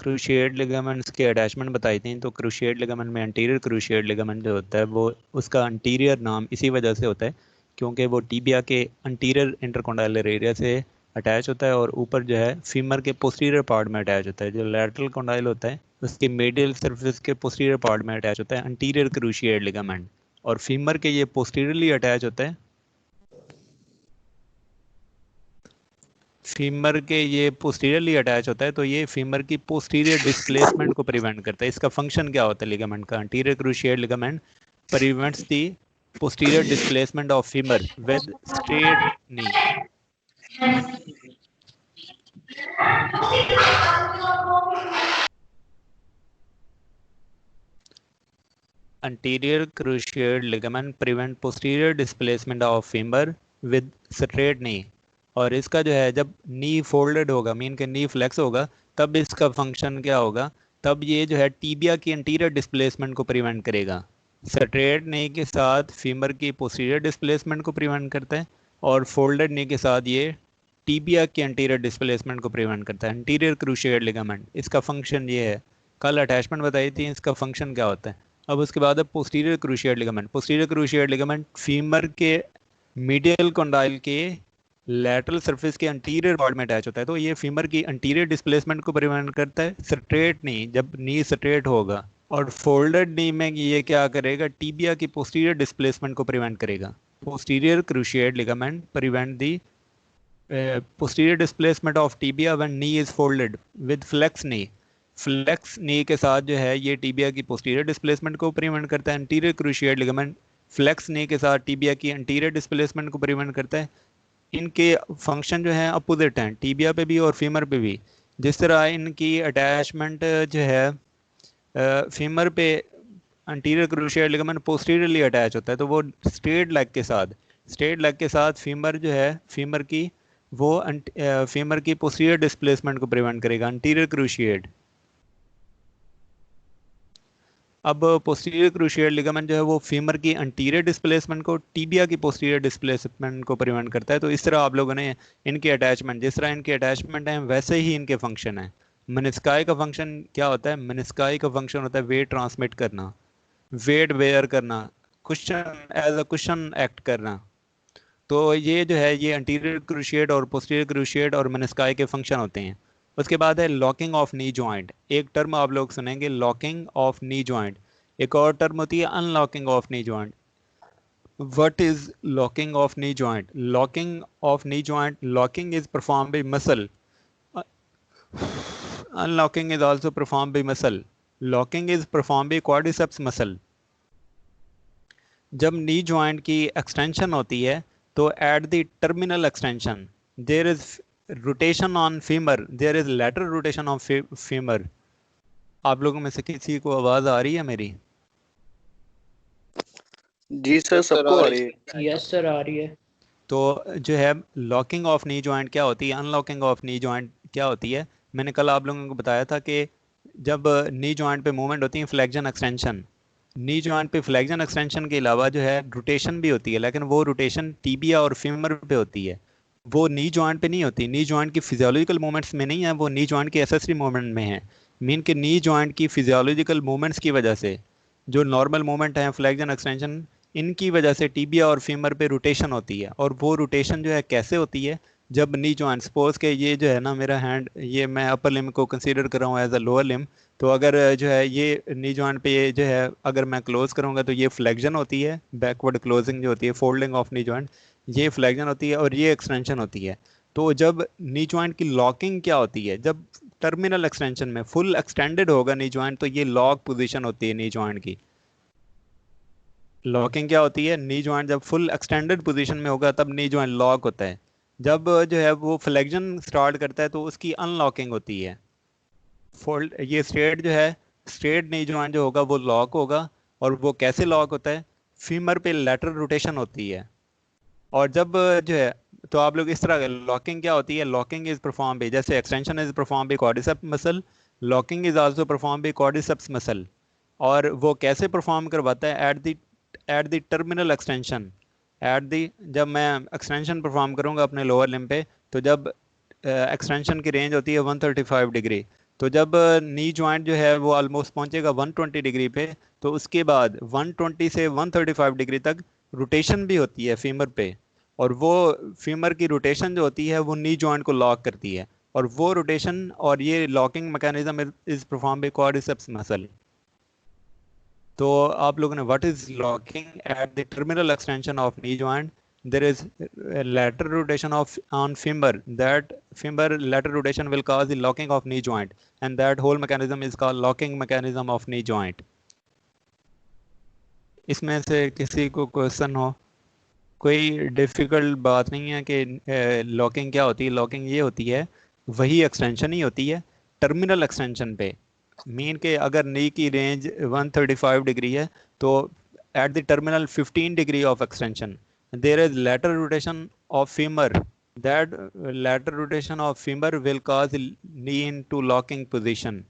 Cruciate ligaments के attachment बताई थी। तो क्रूशिएट लिगामेंट में एंटीरियर क्रूशिएट लिगामेंट जो होता है वो उसका एंटीरियर नाम इसी वजह से होता है क्योंकि वो टीबिया के एंटीरियर इंटरकोंडाइलर एरिया से अटैच होता है और ऊपर जो है फीमर के पोस्टीरियर पार्ट में अटैच होता है। जो लैटरल कोंडाइल होता है उसके मेडियल सरफेस के पोस्टीरियर पार्ट में अटैच होता है एंटीरियर क्रूशिएट लिगामेंट, और फीमर के ये पोस्टीरियरली अटैच होता है। फीमर के ये पोस्टीरियरली अटैच होता है तो ये फीमर की पोस्टीरियर डिस्प्लेसमेंट को प्रिवेंट करता है। इसका फंक्शन क्या होता है लिगामेंट का? Anterior cruciate ligament prevents the posterior displacement of femur with straight knee. Anterior cruciate ligament prevent posterior displacement of femur with straight knee। और इसका जो है जब नी फोल्डेड होगा मीन के नी फ्लेक्स होगा तब इसका फंक्शन क्या होगा? तब ये जो है टीबिया की एंटीरियर डिस्प्लेसमेंट को प्रिवेंट करेगा। स्ट्रेट नी के साथ फीमर की पोस्टीरियर डिस्प्लेसमेंट को प्रिवेंट करता है और फोल्डेड नी के साथ ये टीबिया की एंटीरियर डिस्प्लेसमेंट को प्रिवेंट करता है। एंटीरियर क्रूशिएट लिगामेंट इसका फंक्शन ये है। कल अटैचमेंट बताई थी, इसका फंक्शन क्या होता है। अब उसके बाद है posterior cruciate ligament. Posterior cruciate ligament femur के मीडियल कोंडाइल के लैटरल सरफेस के एंटीरियर पार्ट में अटैच होता है। तो ये फीमर की एंटीरियर डिस्प्लेसमेंट को प्रिवेंट करता है। स्ट्रेट नी, जब नी स्ट्रेट होगा, और फोल्डेड नी में ये क्या करेगा? टीबिया की पोस्टीरियर डिस्प्लेसमेंट को प्रिवेंट करेगा। Posterior cruciate ligament prevent the posterior displacement of tibia when knee is folded with flex knee। Flex knee के साथ जो है ये टीबिया की पोस्टीरियर डिस्प्लेसमेंट को प्रिवेंट करता है। Anterior cruciate ligament flex knee के साथ टीबिया की एंटीरियर डिस्प्लेसमेंट को प्रिवेंट करता है। इनके फंक्शन जो है अपोजिट हैं, टीबिया पे भी और फीमर पे भी। जिस तरह इनकी अटैचमेंट जो है फीमर पे anterior cruciate ligament posteriorly attach होता है तो वो स्ट्रेट लेग के साथ फीमर जो है फीमर की वो फीमर की पोस्टीरियर डिस्प्लेसमेंट को प्रिवेंट करेगा, एंटीरियर क्रूशिएट। अब पोस्टीरियर क्रूशिएट लिगामेंट जो है वो फीमर की एंटीरियर डिस्प्लेसमेंट को टीबिया की पोस्टीरियर डिस्प्लेसमेंट को प्रिवेंट करता है। तो इस तरह आप लोगों ने इनके अटैचमेंट, जिस तरह इनके अटैचमेंट हैं वैसे ही इनके फंक्शन है। मेनिस्काई का फंक्शन क्या होता है? मेनिस्काई का फंक्शन होता है वेट ट्रांसमिट करना, वेट बेयर करना, cushion as a cushion act करना। तो ये जो है ये एंटीरियर क्रूशिएट और पोस्टीरियर क्रूशिएट और मेनिस्काई के फंक्शन होते हैं। उसके बाद है लॉकिंग ऑफ नी जॉइंट। एक टर्म आप लोग सुनेंगे लॉकिंग ऑफ नी जॉइंट, एक और टर्म होती है unlocking of knee joint. What is locking of knee joint? Locking of knee joint, locking is perform by muscle, unlocking is also perform by muscle. Locking is perform by quadriceps muscle. जब knee joint की extension होती है तो at the terminal extension there is rotation on femur, there is lateral rotation of femur. आप लोगों में से किसी को आवाज आ रही है मेरी? जी सर, सबको आ रही है। यस सर, आ रही है। तो जो है लॉकिंग ऑफ नी जॉइंट क्या होती है, अनलॉकिंग ऑफ नी जॉइंट क्या होती है? मैंने कल आप लोगों को बताया था कि जब नी जॉइंट पे मूवमेंट होती है फ्लेक्जन एक्सटेंशन, नी जॉइंट पे फ्लेक्जन एक्सटेंशन के अलावा जो है रोटेशन भी होती है, लेकिन वो रोटेशन टीबिया और फीमर पे होती है, वो नी जॉइंट पे नहीं होती। नी जॉइंट की फिजियोलॉजिकल मूवमेंट्स में नहीं है, वो नी जॉइंट की एसेसरी मूवमेंट में है। मीन के नी जॉइंट की फिजियोलॉजिकल मूवमेंट्स की वजह से जो नॉर्मल मूवमेंट है फ्लेक्जन एक्सटेंशन, इनकी वजह से टीबिया और फीमर पे रोटेशन होती है। और वो रोटेशन जो है कैसे होती है? जब नी जॉइंट, सपोज के ये जो है ना मेरा हैंड, ये मैं अपर लिम को कंसीडर कर रहा हूँ एज अ लोअर लिम, तो अगर जो है ये नी जॉइंट पे ये जो है अगर मैं क्लोज करूँगा तो ये फ्लेक्जन होती है, बैकवर्ड क्लोजिंग जो होती है, फोल्डिंग ऑफ नी जॉइंट, ये फ्लेक्जन होती है और ये एक्सटेंशन होती है। तो जब नी जॉइंट की लॉकिंग क्या होती है? जब टर्मिनल एक्सटेंशन में फुल एक्सटेंडेड होगा नी जॉइंट तो ये लॉक पोजीशन होती है नी जॉइंट की। लॉकिंग क्या होती है? नी जॉइंट जब फुल एक्सटेंडेड पोजीशन में होगा तब नी जॉइंट लॉक होता है। जब जो है वो फ्लेक्जन स्टार्ट करता है तो उसकी अनलॉकिंग होती है। फोल्ड, ये स्ट्रेट जो है स्ट्रेट नी जॉइंट जो होगा वो लॉक होगा। और वो कैसे लॉक होता है? फीमर पे लैटरल रोटेशन होती है। और जब जो है तो आप लोग इस तरह, लॉकिंग क्या होती है? लॉकिंग इज परफॉर्म बाय, जैसे extension is perform by quadriceps muscle, locking is also perform by quadriceps muscle. और वो कैसे परफॉर्म करवाता है? एट द टर्मिनल एक्सटेंशन, जब मैं एक्सटेंशन परफॉर्म करूंगा अपने लोअर लिम्ब पे, तो जब एक्सटेंशन की रेंज होती है 135 डिग्री, तो जब नी जॉइंट जो है वो ऑलमोस्ट पहुंचेगा 120 डिग्री पे, तो उसके बाद 120 से 135 डिग्री तक रोटेशन भी होती है फीमर पे। और वो फीमर की रोटेशन जो होती है वो नी जॉइंट को लॉक करती है। और वो रोटेशन और ये locking mechanism is perform by quadriceps muscle. तो आप लोगों ने what is locking eight the terminal extension of knee joint, there is lateral rotation of on femur, that femur lateral rotation will cause the locking of knee joint, and that whole mechanism is called locking mechanism of knee joint. इसमें से किसी को question हो? कोई difficult बात नहीं है कि लॉकिंग क्या होती है। लॉकिंग ये होती है, वही एक्सटेंशन ही होती है टर्मिनल एक्सटेंशन पे। मीन के अगर नी की रेंज 135 डिग्री है, तो at the terminal 15 degree of extension there is lateral rotation of femur. That lateral rotation of femur will cause knee into locking position.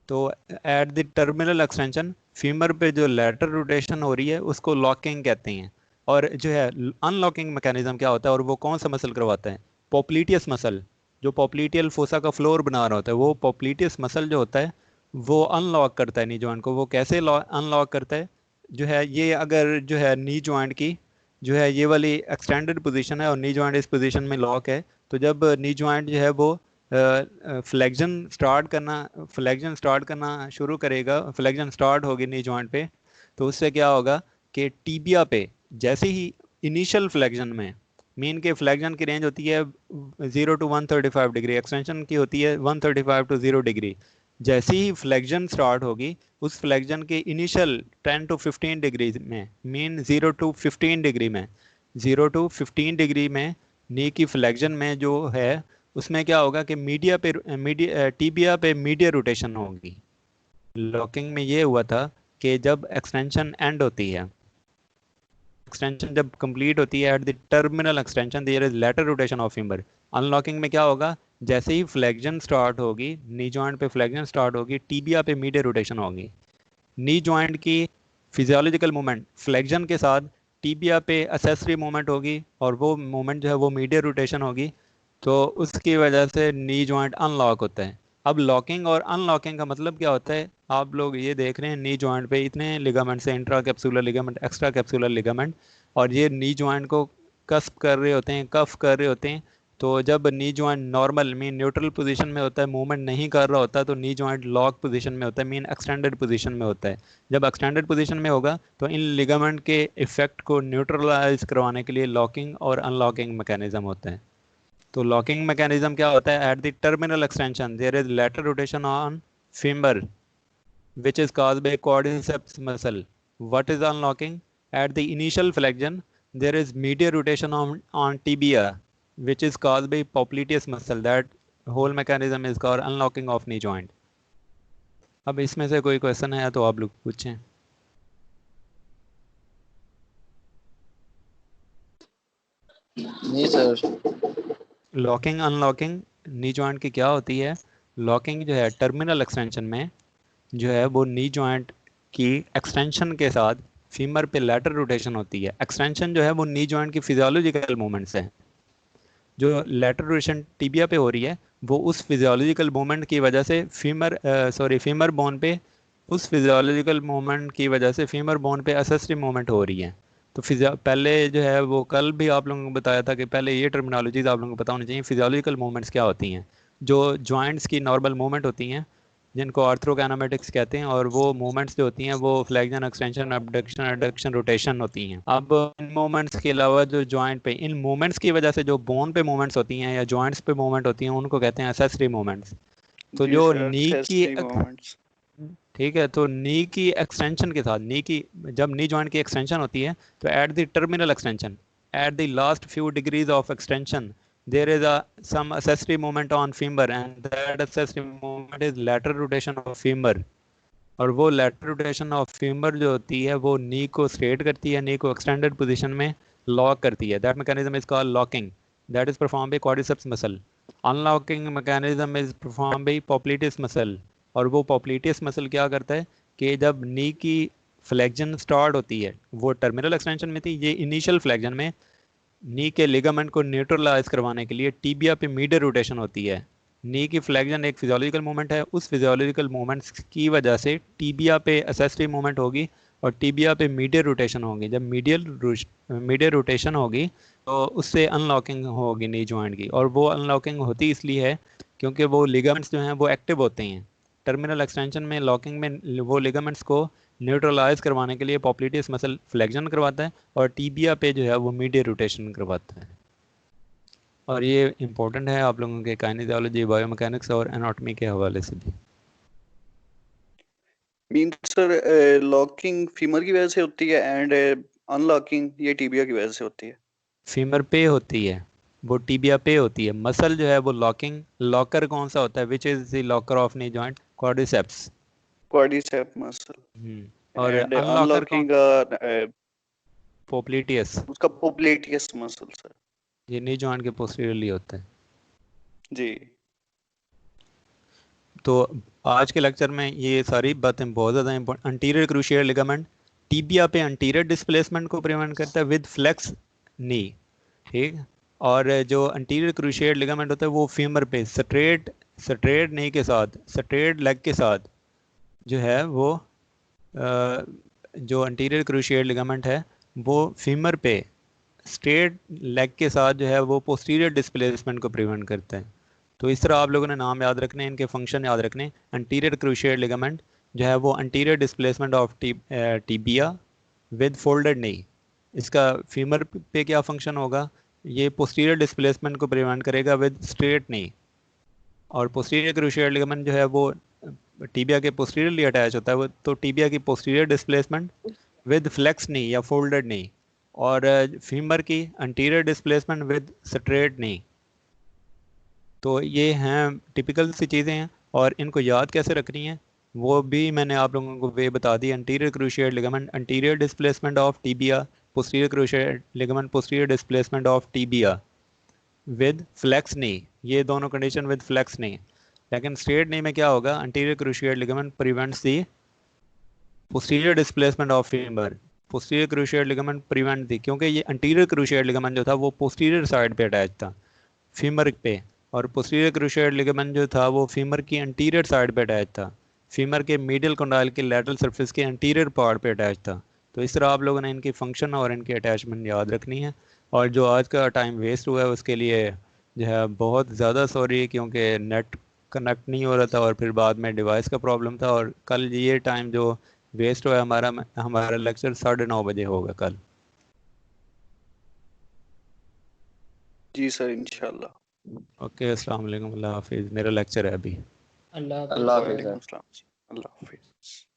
तो at the terminal extension femur पे जो lateral rotation हो रही है उसको locking कहते हैं। और जो है अनलॉकिंग मैकेनिज्म क्या होता है और वो कौन सा मसल करवाता है? पोप्लीटियस मसल, जो पोप्लीटियल फोसा का फ्लोर बना रहा होता है, वो पोप्लीटियस मसल जो होता है वो अनलॉक करता है नी जॉइंट को। वो कैसे अनलॉक करता है? जो है ये अगर जो है नी जॉइंट की जो है ये वाली एक्सटेंडेड पोजीशन है और नी जॉइंट इस पोजीशन में लॉक है, तो जब नी जॉइंट जो है वो फ्लेक्जन स्टार्ट करना शुरू करेगा, फ्लेक्जन स्टार्ट होगी नी जॉइंट पे, तो उससे क्या होगा कि टीबिया पे जैसे ही इनिशियल फ्लेक्जन में, मीन के फ्लेक्जन की रेंज होती है 0 to 135 डिग्री, एक्सटेंशन की होती है 135 to 0 डिग्री। जैसे ही फ्लेक्जन स्टार्ट होगी, उस फ्लेक्जन के इनिशियल 10 to 15 डिग्री में, मीन 0 to 15 डिग्री में, 0 to 15 डिग्री में नी की फ्लेक्जन में जो है उसमें क्या होगा कि टीबिया पे मीडिया रोटेशन होगी। लॉकिंग में ये हुआ था कि जब एक्सटेंशन एंड होती है, एक्सटेंशन जब कंप्लीट होती है at the terminal extension there is lateral rotation of finger. Unlocking में क्या होगा? जैसे ही फ्लेक्जन स्टार्ट होगी, नी जॉइंट पे फ्लेक्जन स्टार्ट होगी, टीबिया पे मीडिया रोटेशन होगी। नी जॉइंट की फिजियोलॉजिकल मूवमेंट फ्लेक्जन के साथ टीबिया पे असेसरी मूवमेंट होगी और वो मूवमेंट जो है वो मीडिया रोटेशन होगी, तो उसकी वजह से नी जॉइंट अनलॉक होता है। अब लॉकिंग और अनलॉकिंग का मतलब क्या होता है? आप लोग ये देख रहे हैं नी जॉइंट पे इतने लिगामेंट्स हैं, intra capsular ligament, extra capsular ligament, और ये नी जॉइंट को कस्प कर रहे होते हैं, कफ कर रहे होते हैं। तो जब knee joint normal mean neutral position में होता है, मूवमेंट नहीं कर रहा होता, तो नी जॉइंट लॉक पोजीशन में होता है, मीन एक्सटेंडेड पोजीशन में होता है। जब एक्सटेंडेड पोजीशन में होगा तो इन लिगामेंट के इफेक्ट को न्यूट्रलाइज करवाने के लिए लॉकिंग और अनलॉकिंग मैकेनिज्म होता है। तो लॉकिंग मैकेनिज्म क्या होता है? At the terminal extension there is lateral rotation on finger which is caused by quadriceps muscle. What is unlocking? At the initial flexion, there is medial rotation on tibia, which is caused by popliteus muscle. That whole mechanism is called unlocking of knee joint. अब इसमें से कोई question है तो आप लोग पूछें। नहीं सर। लॉकिंग अनलॉकिंग नी जॉइंट की क्या होती है? लॉकिंग जो है टर्मिनल एक्सटेंशन में जो है वो नी जॉइंट की एक्सटेंशन के साथ फीमर पे लेटरल रोटेशन होती है। एक्सटेंशन जो है वो नी जॉइंट की फिजियोलॉजिकल मूवमेंट्स है। जो लेटरल रोटेशन टीबिया पे हो रही है वो उस फिजियोलॉजिकल मूवमेंट की वजह से फीमर बोन पे, उस फिजियोलॉजिकल मूवमेंट की वजह से फीमर बोन पे असेसरी मूवमेंट हो रही है। तो पहले जो है वो कल भी आप लोगों को बताया था कि पहले ये टर्मिनोलॉजीज आप लोगों को पता होनी चाहिए। फिजियोलॉजिकल मूवमेंट्स क्या होती हैं? जो जॉइंट्स की नॉर्मल मूवमेंट होती हैं जिनको आर्थ्रोकाइनेमेटिक्स कहते हैं, और वो मूवमेंट्स जो होती हैं वो flexion, extension, abduction, adduction, rotation होती हैं। अब इन मूवमेंट्स के अलावा जो जॉइंट पे, इन मूवमेंट्स की वजह से जो बोन पे मूवमेंट्स होती हैं या जॉइंट्स पे मूवमेंट होती हैं उनको कहते हैं एक्सेसरी मूवमेंट्स। तो जी जो सर, नी की accessory moments। ठीक है, तो नी की एक्सटेंशन के साथ, नी की जब नी जॉइंट की एक्सटेंशन होती है तो at the terminal extension, at the last few degrees of extension, there is a some accessory moment on femur, and that accessory moment is lateral rotation of femur। और वो lateral rotation of femur जो होती है वो नी को straight करती है, नी को एक्सटेंडेड पोजीशन में लॉक करती है। That mechanism is called locking, that is perform by quadriceps muscle. Unlocking mechanism is perform by popliteus muscle. और वो पोप्लीटियस मसल क्या करता है कि जब नी की फ्लेक्जन स्टार्ट होती है, वो टर्मिनल एक्सटेंशन में थी, ये इनिशियल फ्लेक्जन में नी के लिगामेंट को न्यूट्रलाइज करवाने के लिए टीबिया पे मीडियल रोटेशन होती है। नी की फ्लेक्शन एक फिजियोलॉजिकल मूवमेंट है, उस फिजियोलॉजिकल मूवमेंट्स की वजह से टीबिया पे असेसिव मूवमेंट होगी और टीबिया पे मीडियल रोटेशन होगी। जब मीडियल रोटेशन होगी तो उससे अनलॉकिंग होगी नी जॉइंट की, और वो अनलॉकिंग होती इसलिए है क्योंकि वो लिगामेंट्स जो हैं वो एक्टिव होते हैं। टर्मिनल एक्सटेंशन में लॉकिंग में वो लिगामेंट्स को न्यूट्रलाइज करवाने के लिए पॉप्लिटियस मसल फ्लेक्शन करवाता है और टीबिया पे जो है वो मीडियल रोटेशन करवाता है। और ये इम्पोर्टेंट है आप लोगों के काइनेसियोलॉजी, बायोमैकेनिक्स और एनाटॉमी के हवाले से भी। मीन सर लॉकिंग फीमर की वजह से होती है एंड अनलॉकिंग ये टीबिया की वजह से होती है। फीमर पे होती है, वो टीबिया पे होती है। मसल जो है वो लॉकिंग, लॉकर कौन सा होता है, which is the locker of knee joint? Quadriceps. Quadricep muscle और एंड अनलॉकर कौन? अनलॉकिंग पोप्लिटियस। उसका पोप्लेटियस मसल सर। ये नी जॉइंट के पोस्टीरियरली होता है। जी तो आज के लेक्चर में ये सारी बातें बहुत ज़्यादा important. Anterior crucial ligament tibia पे अंटीरियर डिस्प्लेसमेंट को प्रिवेंट करता है विद फ्लेक्स नी, ठीक। और जो अंटीरियर क्रूशियल लिगामेंट होता है वो फीमर पे स्ट्रेट स्ट्रेट नी के साथ, स्ट्रेट लेग के साथ जो है वो जो अंटीरियर क्रूशियल लिगामेंट है वो फीमर पे स्ट्रेट लेग के साथ जो है वो पोस्टीरियर डिस्प्लेसमेंट को प्रिवेंट करता है। तो इस तरह आप लोगों ने नाम याद रखने, इनके फंक्शन याद रखने। एंटीरियर क्रूशियल लिगामेंट जो है वो anterior displacement of tibia with folded knee. इसका फीमर पे क्या फंक्शन होगा? ये पोस्टीरियर डिस्प्लेसमेंट को प्रिवेंट करेगा विद स्ट्रेट नी। और पोस्टीरियर क्रूशियल लिगामेंट जो है वो टीबिया के पोस्टीरियरली अटैच होता है, वो तो टीबिया की पोस्टीरियर डिस्प्लेसमेंट विद फ्लेक्स नी या फोल्डेड नी। और फीमर की अंटीरियर डिस्प्लेसमेंट विद स्ट्रेट नी। तो ये हैं टिपिकल सी चीज़ें हैं, और इनको याद कैसे रखनी है वो भी मैंने आप लोगों को वे बता दी। Anterior crucial ligament anterior displacement of tibia, posterior crucial ligament posterior displacement of tibia with flex knee, ये दोनों कंडीशन विद फ्लेक्स नी। लेकिन स्ट्रेट नी में क्या होगा? Anterior crucial ligament prevents the posterior displacement of femur, posterior crucial ligament prevent the, क्योंकि ये anterior crucial ligament जो था वो पोस्टीरियर साइड पे अटैच था फीमर पे, और पोस्टीरियर क्रूशियल लिगामेंट जो था वो फीमर की अंटीरियर साइड पे अटैच था, फीमर के मीडियल कंडाइल के लैटरल सरफेस के अंटीरियर पार्ट पे अटैच था। तो इस तरह आप लोगों ने इनकी फंक्शन और इनकी अटैचमेंट याद रखनी है। और जो आज का टाइम वेस्ट हुआ है उसके लिए जो है बहुत ज़्यादा सॉरी, क्योंकि नेट कनेक्ट नहीं हो रहा था और फिर बाद में डिवाइस का प्रॉब्लम था। और कल ये टाइम जो वेस्ट हुआ है हमारा हमारा लेक्चर 9:30 बजे होगा कल। जी सर इंशाल्लाह। ओके, अस्सलाम वालेकुम, अल्लाह हाफिज़। मेरा लेक्चर है अभी। अल्लाह अल्लाह हाफिज़। हाफिज़। अल्लाह हाफिज़।